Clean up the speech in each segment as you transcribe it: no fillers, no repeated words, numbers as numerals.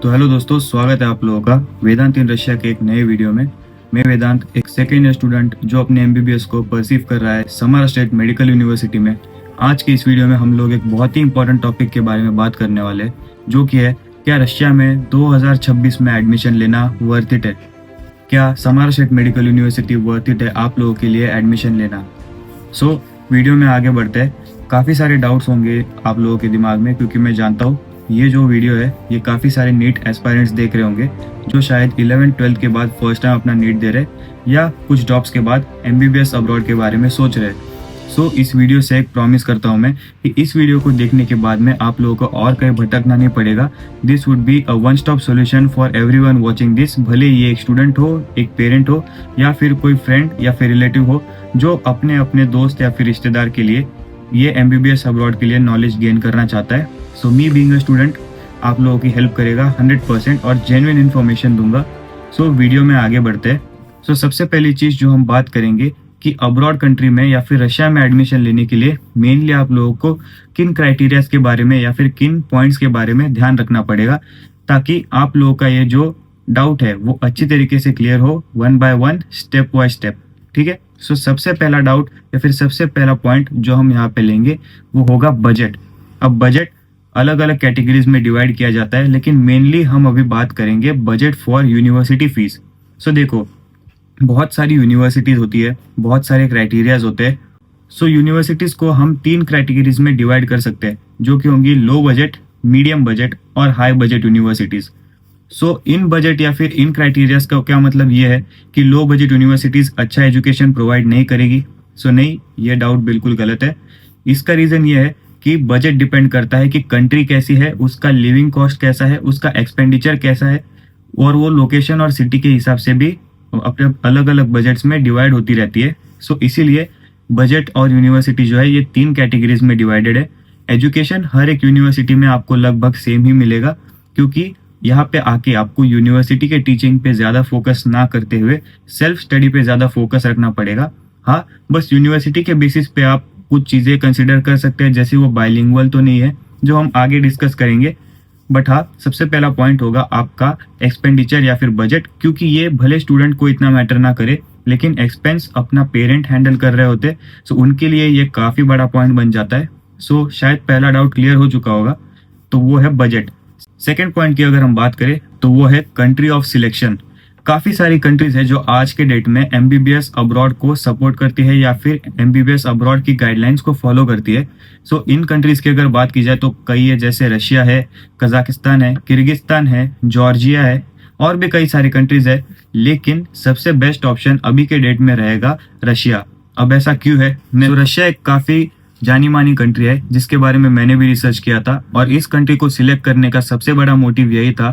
तो हेलो दोस्तों, स्वागत है आप लोगों का वेदांत इन रशिया के एक नए वीडियो में। मैं वेदांत, एक सेकेंड ईयर स्टूडेंट जो अपने एमबीबीएस को परसीव कर रहा है समारा स्टेट मेडिकल यूनिवर्सिटी में। आज के इस वीडियो में हम लोग एक बहुत ही इंपॉर्टेंट टॉपिक के बारे में बात करने वाले हैं, जो कि है क्या रशिया में 2026 में एडमिशन लेना वर्थ इट है। क्या Samara state medical university worth it है आप लोगों के लिए एडमिशन लेना। सो वीडियो में आगे बढ़ते हैं। काफ़ी सारे डाउट्स होंगे आप लोगों के दिमाग में, क्योंकि मैं जानता हूँ ये जो वीडियो है ये काफ़ी सारे नीट एस्पायरेंट्स देख रहे होंगे जो शायद 11th-12th के बाद फर्स्ट टाइम अपना नीट दे रहे या कुछ जॉब्स के बाद एमबीबीएस अब्रॉड के बारे में सोच रहे। सो इस वीडियो से एक प्रॉमिस करता हूँ मैं कि इस वीडियो को देखने के बाद में आप लोगों को और कहीं भटकना नहीं पड़ेगा। This would be a one stop solution for everyone watching this, भले ये एक स्टूडेंट हो, एक पेरेंट हो या फिर कोई फ्रेंड या फिर रिलेटिव हो जो अपने अपने दोस्त या फिर रिश्तेदार के लिए ये एमबीबीएस अब्रॉड के लिए नॉलेज गेन करना चाहता है। सो मी बीइंग अ स्टूडेंट आप लोगों की हेल्प करेगा 100% और जेन्युइन इन्फॉर्मेशन दूंगा। सो वीडियो में आगे बढ़ते हैं। सो सबसे पहली चीज़ जो हम बात करेंगे कि अब्रॉड कंट्री में या फिर रशिया में एडमिशन लेने के लिए मेनली आप लोगों को किन क्राइटेरियाज के बारे में या फिर किन पॉइंट्स के बारे में ध्यान रखना पड़ेगा, ताकि आप लोगों का ये जो डाउट है वो अच्छी तरीके से क्लियर हो, one by one, step by step. ठीक है। सो सबसे पहला डाउट या फिर सबसे पहला पॉइंट जो हम यहाँ पे लेंगे वो होगा बजट। अब बजट अलग अलग कैटेगरीज में डिवाइड किया जाता है, लेकिन मेनली हम अभी बात करेंगे बजट फॉर यूनिवर्सिटी फीस। सो देखो, बहुत सारी यूनिवर्सिटीज होती है, बहुत सारे क्राइटेरियाज होते हैं। सो यूनिवर्सिटीज को हम 3 कैटेगरीज में डिवाइड कर सकते हैं, जो कि होंगी लो बजट, मीडियम बजट और हाई बजट यूनिवर्सिटीज। सो इन बजट या फिर इन क्राइटेरियाज का क्या मतलब ये है कि लो बजट यूनिवर्सिटीज अच्छा एजुकेशन प्रोवाइड नहीं करेगी। सो नहीं, ये डाउट बिल्कुल गलत है। इसका रीजन ये है कि बजट डिपेंड करता है कि कंट्री कैसी है, उसका लिविंग कॉस्ट कैसा है, उसका एक्सपेंडिचर कैसा है, और वो लोकेशन और सिटी के हिसाब से भी अपने अलग अलग बजट्स में डिवाइड होती रहती है। सो इसीलिए बजट और यूनिवर्सिटी जो है ये 3 कैटेगरीज में डिवाइडेड है। एजुकेशन हर एक यूनिवर्सिटी में आपको लगभग सेम ही मिलेगा, क्योंकि यहाँ पे आके आपको यूनिवर्सिटी के टीचिंग पे ज़्यादा फोकस ना करते हुए सेल्फ स्टडी पे ज़्यादा फोकस रखना पड़ेगा। हाँ, बस यूनिवर्सिटी के बेसिस पे आप कुछ चीज़ें कंसिडर कर सकते हैं, जैसे वो बाइलिंगुअल तो नहीं है, जो हम आगे डिस्कस करेंगे। बट हाँ, सबसे पहला पॉइंट होगा आपका एक्सपेंडिचर या फिर बजट, क्योंकि ये भले स्टूडेंट को इतना मैटर ना करे, लेकिन एक्सपेंस अपना पेरेंट हैंडल कर रहे होते, सो उनके लिए ये काफ़ी बड़ा पॉइंट बन जाता है। सो शायद पहला डाउट क्लियर हो चुका होगा, तो वो है बजट। सेकेंड पॉइंट की अगर हम बात करें तो वो है कंट्री ऑफ सिलेक्शन। काफ़ी सारी कंट्रीज है जो आज के डेट में एमबीबीएस अब्रॉड को सपोर्ट करती है या फिर एमबीबीएस अब्रॉड की गाइडलाइंस को फॉलो करती है। सो इन कंट्रीज की अगर बात की जाए तो कई है, जैसे रशिया है, कजाकिस्तान है, किर्गिस्तान है, जॉर्जिया है, और भी कई सारी कंट्रीज है। लेकिन सबसे बेस्ट ऑप्शन अभी के डेट में रहेगा रशिया। अब ऐसा क्यों है? तो रशिया एक काफ़ी जानी मानी कंट्री है जिसके बारे में मैंने भी रिसर्च किया था, और इस कंट्री को सिलेक्ट करने का सबसे बड़ा मोटिव यही था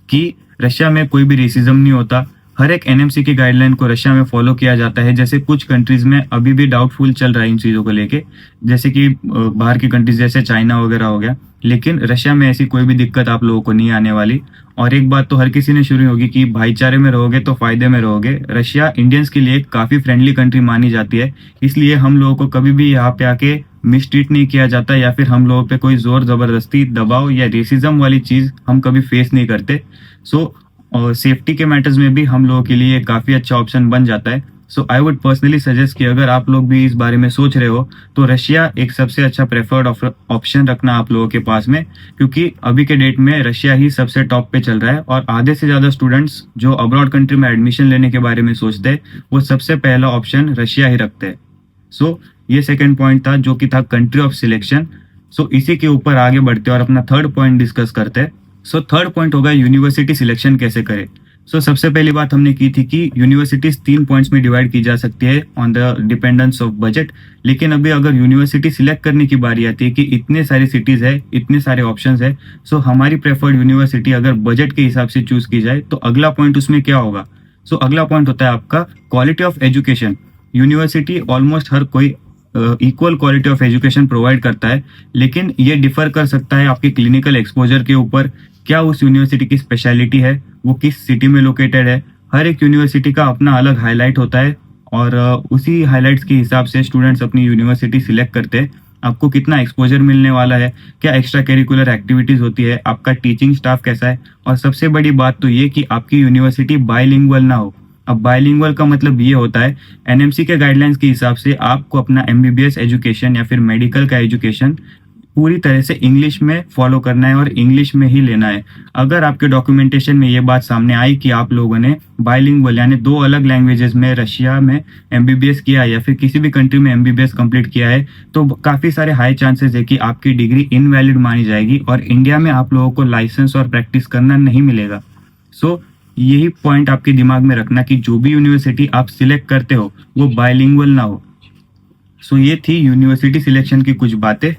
कि रशिया में कोई भी रेसिज्म नहीं होता। हर एक एनएमसी की गाइडलाइन को रशिया में फॉलो किया जाता है। जैसे कुछ कंट्रीज में अभी भी डाउटफुल चल रहा है इन चीज़ों को लेके, जैसे कि बाहर की कंट्रीज जैसे चाइना वगैरह हो गया, लेकिन रशिया में ऐसी कोई भी दिक्कत आप लोगों को नहीं आने वाली। और एक बात तो हर किसी ने शुरू होगी कि भाईचारे में रहोगे तो फायदे में रहोगे। रशिया इंडियंस के लिए काफ़ी फ्रेंडली कंट्री मानी जाती है, इसलिए हम लोगों को कभी भी यहाँ पे आके मिसट्रीट नहीं किया जाता, या फिर हम लोगों पे कोई जोर जबरदस्ती, दबाव या रेसिज्म वाली चीज़ हम कभी फेस नहीं करते। सो और सेफ्टी के मैटर्स में भी हम लोगों के लिए काफ़ी अच्छा ऑप्शन बन जाता है। सो आई वुड पर्सनली सजेस्ट कि अगर आप लोग भी इस बारे में सोच रहे हो तो रशिया एक सबसे अच्छा प्रेफर्ड ऑप्शन रखना आप लोगों के पास में, क्योंकि अभी के डेट में रशिया ही सबसे टॉप पे चल रहा है, और आधे से ज़्यादा स्टूडेंट्स जो अब्रॉड कंट्री में एडमिशन लेने के बारे में सोचते हैं वो सबसे पहला ऑप्शन रशिया ही रखते हैं। सो ये सेकेंड पॉइंट था जो कि था कंट्री ऑफ सिलेक्शन। सो इसी के ऊपर आगे बढ़ते हैं और अपना थर्ड पॉइंट डिस्कस करते हैं। सो थर्ड पॉइंट होगा यूनिवर्सिटी सिलेक्शन कैसे करें। सो सबसे पहली बात हमने की थी कि यूनिवर्सिटीज 3 पॉइंट्स में डिवाइड की जा सकती है on the dependence of budget. लेकिन अभी अगर यूनिवर्सिटी सिलेक्ट करने की बारी आती है कि इतने सारी सिटीज है, इतने सारे ऑप्शंस है, सो हमारी प्रेफर्ड यूनिवर्सिटी अगर बजट के हिसाब से चूज की जाए तो अगला पॉइंट उसमें क्या होगा। सो अगला पॉइंट होता है आपका quality of education. University almost हर कोई equal quality of education provide करता है, लेकिन ये डिफर कर सकता है आपके क्लिनिकल एक्सपोजर के ऊपर, क्या उस यूनिवर्सिटी की स्पेशलिटी है, वो किस सिटी में लोकेटेड है। हर एक यूनिवर्सिटी का अपना अलग हाईलाइट होता है, और उसी हाईलाइट्स के हिसाब से स्टूडेंट्स अपनी यूनिवर्सिटी सिलेक्ट करते हैं। आपको कितना एक्सपोजर मिलने वाला है, क्या एक्स्ट्रा करिकुलर एक्टिविटीज़ होती है, आपका टीचिंग स्टाफ कैसा है, और सबसे बड़ी बात तो ये कि आपकी यूनिवर्सिटी बाइलिंगुअल ना हो। अब बाइलिंगुअल का मतलब ये होता है, एनएमसी के गाइडलाइंस के हिसाब से आपको अपना एमबीबीएस एजुकेशन या फिर मेडिकल का एजुकेशन पूरी तरह से इंग्लिश में फॉलो करना है और इंग्लिश में ही लेना है। अगर आपके डॉक्यूमेंटेशन में ये बात सामने आई कि आप लोगों ने बाइलिंगुअल यानी दो अलग लैंग्वेजेस में रशिया में एमबीबीएस किया है या फिर किसी भी कंट्री में एमबीबीएस कंप्लीट किया है, तो काफ़ी सारे हाई चांसेस है कि आपकी डिग्री इनवैलिड मानी जाएगी और इंडिया में आप लोगों को लाइसेंस और प्रैक्टिस करना नहीं मिलेगा। सो यही पॉइंट आपके दिमाग में रखना कि जो भी यूनिवर्सिटी आप सिलेक्ट करते हो वो बाइलिंगुअल ना हो। सो ये थी यूनिवर्सिटी सिलेक्शन की कुछ बातें,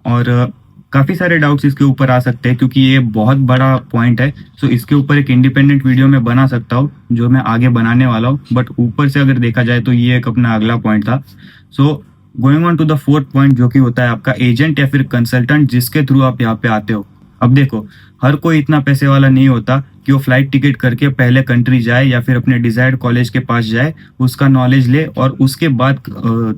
और काफ़ी सारे डाउट्स इसके ऊपर आ सकते हैं क्योंकि ये बहुत बड़ा पॉइंट है। सो इसके ऊपर एक इंडिपेंडेंट वीडियो मैं बना सकता हूँ जो मैं आगे बनाने वाला हूँ, बट ऊपर से अगर देखा जाए तो ये एक अपना अगला पॉइंट था। So going on to the fourth point, जो कि होता है आपका एजेंट या फिर कंसल्टेंट जिसके थ्रू आप यहाँ पे आते हो। अब देखो, हर कोई इतना पैसे वाला नहीं होता कि वो फ्लाइट टिकट करके पहले कंट्री जाए या फिर अपने डिजायर्ड कॉलेज के पास जाए, उसका नॉलेज ले और उसके बाद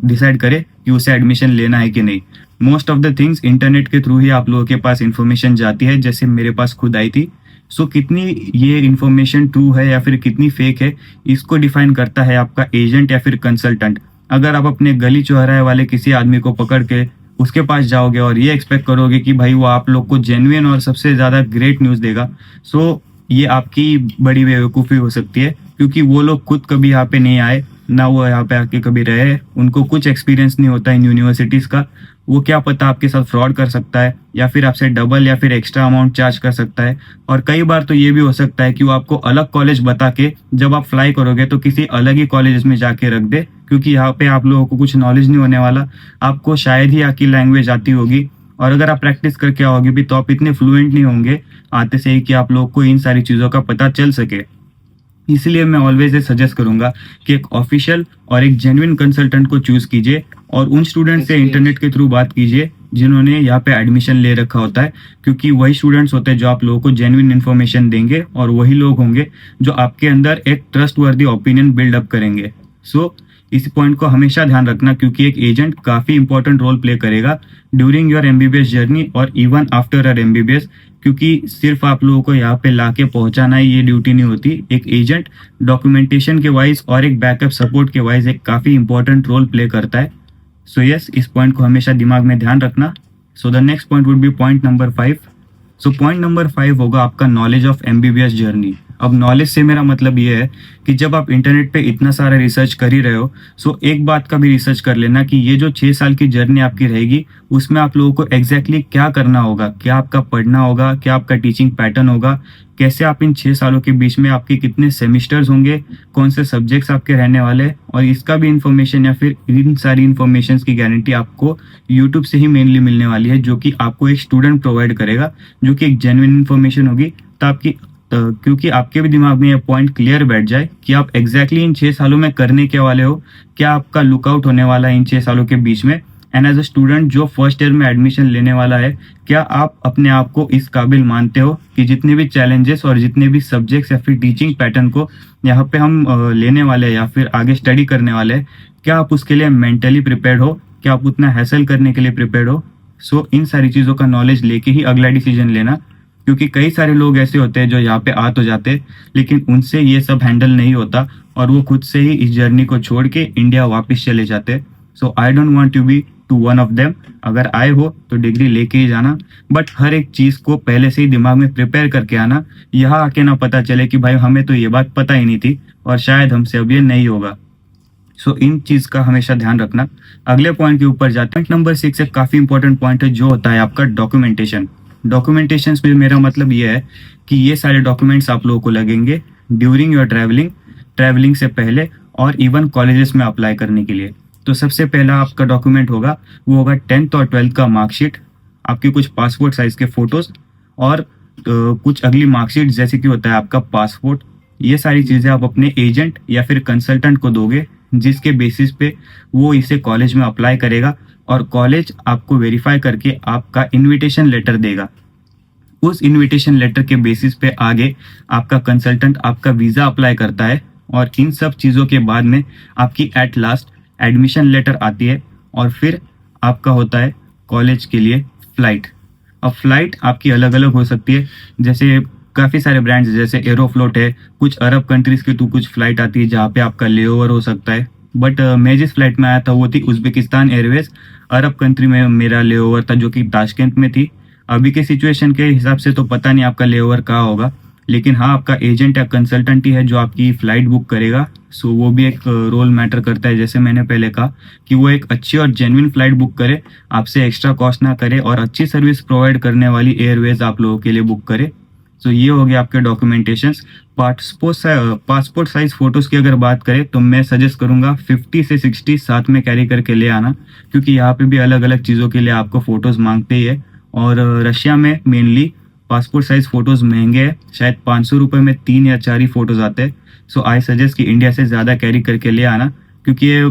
डिसाइड करे कि उसे एडमिशन लेना है कि नहीं। Most of the things internet के थ्रू ही आप लोगों के पास इंफॉर्मेशन जाती है, जैसे मेरे पास खुद आई थी। सो कितनी ये इंफॉर्मेशन ट्रू है या फिर कितनी फेक है, इसको डिफाइन करता है आपका एजेंट या फिर कंसल्टेंट। अगर आप अपने गली चौराहे वाले किसी आदमी को पकड़ के उसके पास जाओगे और ये एक्सपेक्ट करोगे कि भाई वो आप लोग को जेन्युइन और सबसे ज़्यादा ग्रेट न्यूज़ देगा, सो ये आपकी बड़ी बेवकूफ़ी हो सकती है, क्योंकि वो लोग खुद कभी यहाँ पे नहीं आए, ना वो यहाँ पे आके कभी रहे, उनको कुछ एक्सपीरियंस नहीं होता इन यूनिवर्सिटीज़ का। वो क्या पता आपके साथ फ्रॉड कर सकता है या फिर आपसे डबल या फिर एक्स्ट्रा अमाउंट चार्ज कर सकता है। और कई बार तो ये भी हो सकता है कि वो आपको अलग कॉलेज बता के जब आप फ्लाई करोगे तो किसी अलग ही कॉलेज में जाके रख दे, क्योंकि यहाँ पे आप लोगों को कुछ नॉलेज नहीं होने वाला। आपको शायद ही आपकी लैंग्वेज आती होगी, और अगर आप प्रैक्टिस करके आओगे भी तो आप इतने फ्लुएंट नहीं होंगे आते से ही कि आप लोगों को इन सारी चीज़ों का पता चल सके। इसलिए मैं ऑलवेज ये सजेस्ट करूंगा कि एक ऑफिशियल और एक जेन्युइन कंसल्टेंट को चूज कीजिए और उन स्टूडेंट से इंटरनेट के थ्रू बात कीजिए जिन्होंने यहाँ पे एडमिशन ले रखा होता है, क्योंकि वही स्टूडेंट्स होते हैं जो आप लोगों को जेन्युइन इन्फॉर्मेशन देंगे और वही लोग होंगे जो आपके अंदर एक ट्रस्टवर्दी ओपिनियन बिल्डअप करेंगे। सो इस पॉइंट को हमेशा ध्यान रखना, क्योंकि एक एजेंट काफ़ी इंपॉर्टेंट रोल प्ले करेगा ड्यूरिंग योर एमबीबीएस जर्नी और इवन आफ्टर योर एमबीबीएस, क्योंकि सिर्फ आप लोगों को यहाँ पे लाके पहुंचाना ही ये ड्यूटी नहीं होती। एक एजेंट डॉक्यूमेंटेशन के वाइज और एक बैकअप सपोर्ट के वाइज एक काफ़ी इंपॉर्टेंट रोल प्ले करता है। सो यस, इस पॉइंट को हमेशा दिमाग में ध्यान रखना। So the next point would be point number 5। So point number 5 होगा आपका नॉलेज ऑफ एमबीबीएस जर्नी। अब नॉलेज से मेरा मतलब ये है कि जब आप इंटरनेट पे इतना सारा रिसर्च कर ही रहे हो, सो एक बात का भी रिसर्च कर लेना कि ये जो 6 साल की जर्नी आपकी रहेगी उसमें आप लोगों को एग्जैक्टली क्या करना होगा, क्या आपका पढ़ना होगा, क्या आपका टीचिंग पैटर्न होगा, कैसे आप इन 6 सालों के बीच में आपके कितने सेमिस्टर्स होंगे, कौन से सब्जेक्ट्स आपके रहने वाले, और इसका भी इंफॉर्मेशन या फिर इन सारी इंफॉर्मेशन की गारंटी आपको यूट्यूब से ही मेनली मिलने वाली है, जो कि आपको एक स्टूडेंट प्रोवाइड करेगा, जो कि एक जेन्युइन इन्फॉर्मेशन होगी। तो आपकी क्योंकि आपके भी दिमाग में ये पॉइंट क्लियर बैठ जाए कि आप एग्जैक्टली इन 6 सालों में करने के वाले हो, क्या आपका लुकआउट होने वाला है इन 6 सालों के बीच में। एंड एज अ स्टूडेंट जो फर्स्ट ईयर में एडमिशन लेने वाला है, क्या आप अपने आप को इस काबिल मानते हो कि जितने भी चैलेंजेस और जितने भी सब्जेक्ट्स या फिर टीचिंग पैटर्न को यहाँ पे हम लेने वाले हैं या फिर आगे स्टडी करने वाले हैं, क्या आप उसके लिए मेंटली प्रिपेयर्ड हो, क्या आप उतना हैसल करने के लिए प्रिपेयर्ड हो। सो इन सारी चीज़ों का नॉलेज लेके ही अगला डिसीजन लेना, क्योंकि कई सारे लोग ऐसे होते हैं जो यहाँ पे आ तो जाते लेकिन उनसे ये सब हैंडल नहीं होता और वो खुद से ही इस जर्नी को छोड़ के इंडिया वापस चले जाते। So I don't want to be to one of them. अगर आए हो तो डिग्री लेके ही जाना, बट हर एक चीज़ को पहले से ही दिमाग में प्रिपेयर करके आना। यहाँ आके ना पता चले कि भाई हमें तो ये बात पता ही नहीं थी और शायद हमसे अब ये नहीं होगा। सो इन चीज़ का हमेशा ध्यान रखना। अगले पॉइंट के ऊपर जाते हैं। पॉइंट नंबर 6 एक काफ़ी इंपॉर्टेंट पॉइंट है जो होता है आपका डॉक्यूमेंटेशन। डॉक्यूमेंटेशन में मेरा मतलब ये है कि ये सारे डॉक्यूमेंट्स आप लोगों को लगेंगे ड्यूरिंग योर ट्रैवलिंग से पहले और इवन कॉलेजेस में अप्लाई करने के लिए। तो सबसे पहला आपका डॉक्यूमेंट होगा वो होगा 10th और 12th का मार्कशीट, आपके कुछ पासपोर्ट साइज़ के फ़ोटोज़ और कुछ अगली मार्कशीट जैसे कि होता है आपका पासपोर्ट। ये सारी चीज़ें आप अपने एजेंट या फिर कंसल्टेंट को दोगे, जिसके बेसिस पे वो इसे कॉलेज में अप्लाई करेगा और कॉलेज आपको वेरीफाई करके आपका इनविटेशन लेटर देगा। उस इनविटेशन लेटर के बेसिस पे आगे आपका कंसल्टेंट आपका वीज़ा अप्लाई करता है और इन सब चीज़ों के बाद में आपकी एट लास्ट एडमिशन लेटर आती है और फिर आपका होता है कॉलेज के लिए फ़्लाइट। अब फ़्लाइट आपकी अलग अलग हो सकती है, जैसे काफ़ी सारे ब्रांड्स जैसे एरोफ्लोट है, कुछ अरब कंट्रीज़ की तो कुछ फ़्लाइट आती है जहाँ पे आपका लेओवर हो सकता है। बट मैं जिस फ़्लाइट में आया था वो थी उज़्बेकिस्तान एयरवेज़। अरब कंट्री में मेरा लेओवर था जो कि ताशकंद में थी। अभी के सिचुएशन के हिसाब से तो पता नहीं आपका लेओवर कहाँ होगा, लेकिन हाँ, आपका एजेंट या कंसल्टेंट ही है जो आपकी फ़्लाइट बुक करेगा। सो वो भी एक रोल मैटर करता है, जैसे मैंने पहले कहा कि वो एक अच्छी और जेन्युइन फ़्लाइट बुक करे, आपसे एक्स्ट्रा कॉस्ट ना करे और अच्छी सर्विस प्रोवाइड करने वाली एयरवेज़ आप लोगों के लिए बुक करे। सो ये हो गया आपके डॉक्यूमेंटेशंस। पासपोर्ट साइज़ फ़ोटोज़ की अगर बात करें तो मैं सजेस्ट करूँगा 50 से 60 साथ में कैरी करके ले आना, क्योंकि यहाँ पे भी अलग अलग चीज़ों के लिए आपको फ़ोटोज़ मांगते ही है। और रशिया में मेनली पासपोर्ट साइज़ फ़ोटोज़ महंगे हैं, शायद 500 रुपये में 3 या 4 ही फ़ोटोज़ आते हैं। सो आई सजेस्ट कि इंडिया से ज़्यादा कैरी करके ले आना, क्योंकि ये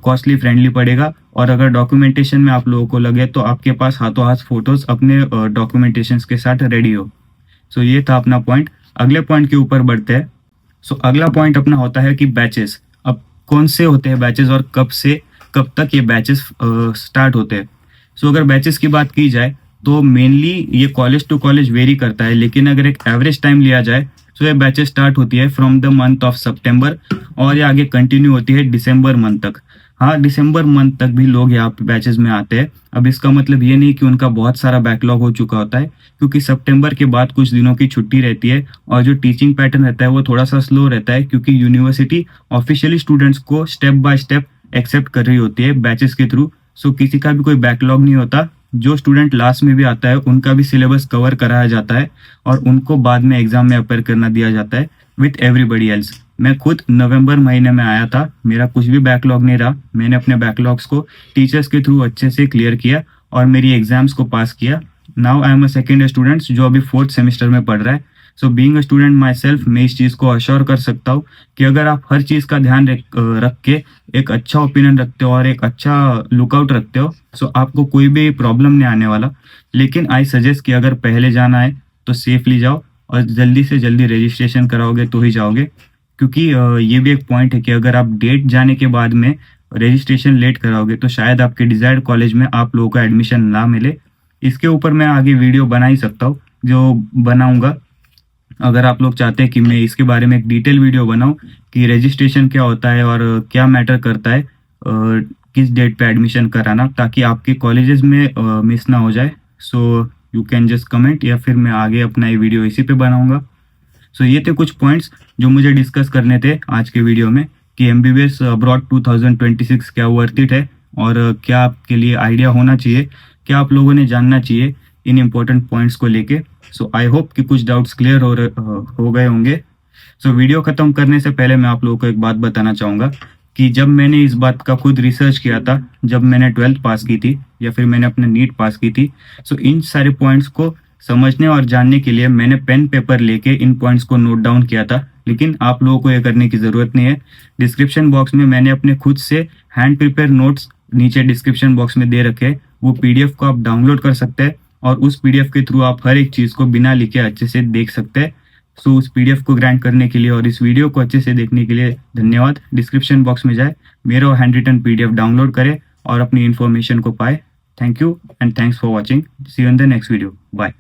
कॉस्टली फ्रेंडली पड़ेगा। और अगर डॉक्यूमेंटेशन में आप लोगों को लगे तो आपके पास हाथों हाथ फ़ोटोज़ अपने डॉक्यूमेंटेशंस के साथ रेडी हो। सो ये था अपना पॉइंट। अगले पॉइंट के ऊपर बढ़ते हैं। सो अगला पॉइंट अपना होता है कि बैचेस। अब कौन से होते हैं बैचेस और कब से कब तक ये बैचेस स्टार्ट होते हैं। सो अगर बैचेस की बात की जाए तो मेनली ये कॉलेज टू कॉलेज वेरी करता है, लेकिन अगर एक एवरेज टाइम लिया जाए तो ये बैचेस स्टार्ट होती है फ्रॉम द मंथ ऑफ सितंबर और ये आगे कंटिन्यू होती है दिसंबर मंथ तक। हाँ, दिसंबर मंथ तक भी लोग यहाँ पे बैचेस में आते हैं। अब इसका मतलब ये नहीं कि उनका बहुत सारा बैकलॉग हो चुका होता है, क्योंकि सितंबर के बाद कुछ दिनों की छुट्टी रहती है और जो टीचिंग पैटर्न रहता है वो थोड़ा सा स्लो रहता है, क्योंकि यूनिवर्सिटी ऑफिशियली स्टूडेंट्स को स्टेप बाय स्टेप एक्सेप्ट कर रही होती है बैचेस के थ्रू। सो किसी का भी कोई बैकलॉग नहीं होता। जो स्टूडेंट लास्ट में भी आता है उनका भी सिलेबस कवर कराया जाता है और उनको बाद में एग्जाम में अपेयर करना दिया जाता है विथ एवरीबडी एल्स। मैं खुद नवंबर महीने में आया था, मेरा कुछ भी बैकलॉग नहीं रहा। मैंने अपने बैकलॉग्स को टीचर्स के थ्रू अच्छे से क्लियर किया और मेरी एग्जाम्स को पास किया। Now I am a second student जो अभी 4th सेमेस्टर में पढ़ रहा है। So being a student my self, मैं इस चीज़ को अश्योर कर सकता हूँ कि अगर आप हर चीज़ का ध्यान रख के एक अच्छा ओपिनियन रखते हो और एक अच्छा लुकआउट रखते हो, सो आपको कोई भी प्रॉब्लम नहीं आने वाला। लेकिन आई सजेस्ट कि अगर पहले जाना है तो सेफली जाओ और जल्दी से जल्दी रजिस्ट्रेशन कराओगे तो ही जाओगे, क्योंकि ये भी एक पॉइंट है कि अगर आप डेट जाने के बाद में रजिस्ट्रेशन लेट कराओगे तो शायद आपके डिजायर्ड कॉलेज में आप लोगों को एडमिशन ना मिले। इसके ऊपर मैं आगे वीडियो बना ही सकता हूँ, जो बनाऊंगा। अगर आप लोग चाहते हैं कि मैं इसके बारे में एक डिटेल वीडियो बनाऊं कि रजिस्ट्रेशन क्या होता है और क्या मैटर करता है, किस डेट पे एडमिशन कराना, ताकि आपके कॉलेजेस में मिस ना हो जाए। So you can just comment, या फिर मैं आगे अपना ये वीडियो इसी पे बनाऊंगा। सो ये थे कुछ पॉइंट्स जो मुझे डिस्कस करने थे आज के वीडियो में कि एमबीबीएस अब्रॉड 2026 क्या वर्थ इट है और क्या आपके लिए आइडिया होना चाहिए, क्या आप लोगों ने जानना चाहिए इन इम्पोर्टेंट पॉइंट्स को लेके। सो आई होप कि कुछ डाउट्स क्लियर हो गए होंगे। सो वीडियो ख़त्म करने से पहले मैं आप लोगों को एक बात बताना चाहूँगा कि जब मैंने इस बात का खुद रिसर्च किया था, जब मैंने 12th पास की थी या फिर मैंने अपने नीट पास की थी, सो इन सारे पॉइंट्स को समझने और जानने के लिए मैंने पेन पेपर लेके इन पॉइंट्स को नोट डाउन किया था। लेकिन आप लोगों को ये करने की ज़रूरत नहीं है। डिस्क्रिप्शन बॉक्स में मैंने अपने खुद से हैंड प्रिपेयर नोट्स नीचे डिस्क्रिप्शन बॉक्स में दे रखे हैं। वो पीडीएफ को आप डाउनलोड कर सकते हैं और उस पीडीएफ के थ्रू आप हर एक चीज़ को बिना लिखे अच्छे से देख सकते हैं। सो उस पीडीएफ को ग्रांट करने के लिए और इस वीडियो को अच्छे से देखने के लिए धन्यवाद। डिस्क्रिप्शन बॉक्स में जाए, मेरा हैंड रिटन पीडीएफ डाउनलोड करें और अपनी इन्फॉर्मेशन को पाए। Thank you and thanks for watching. See you in the next video. Bye.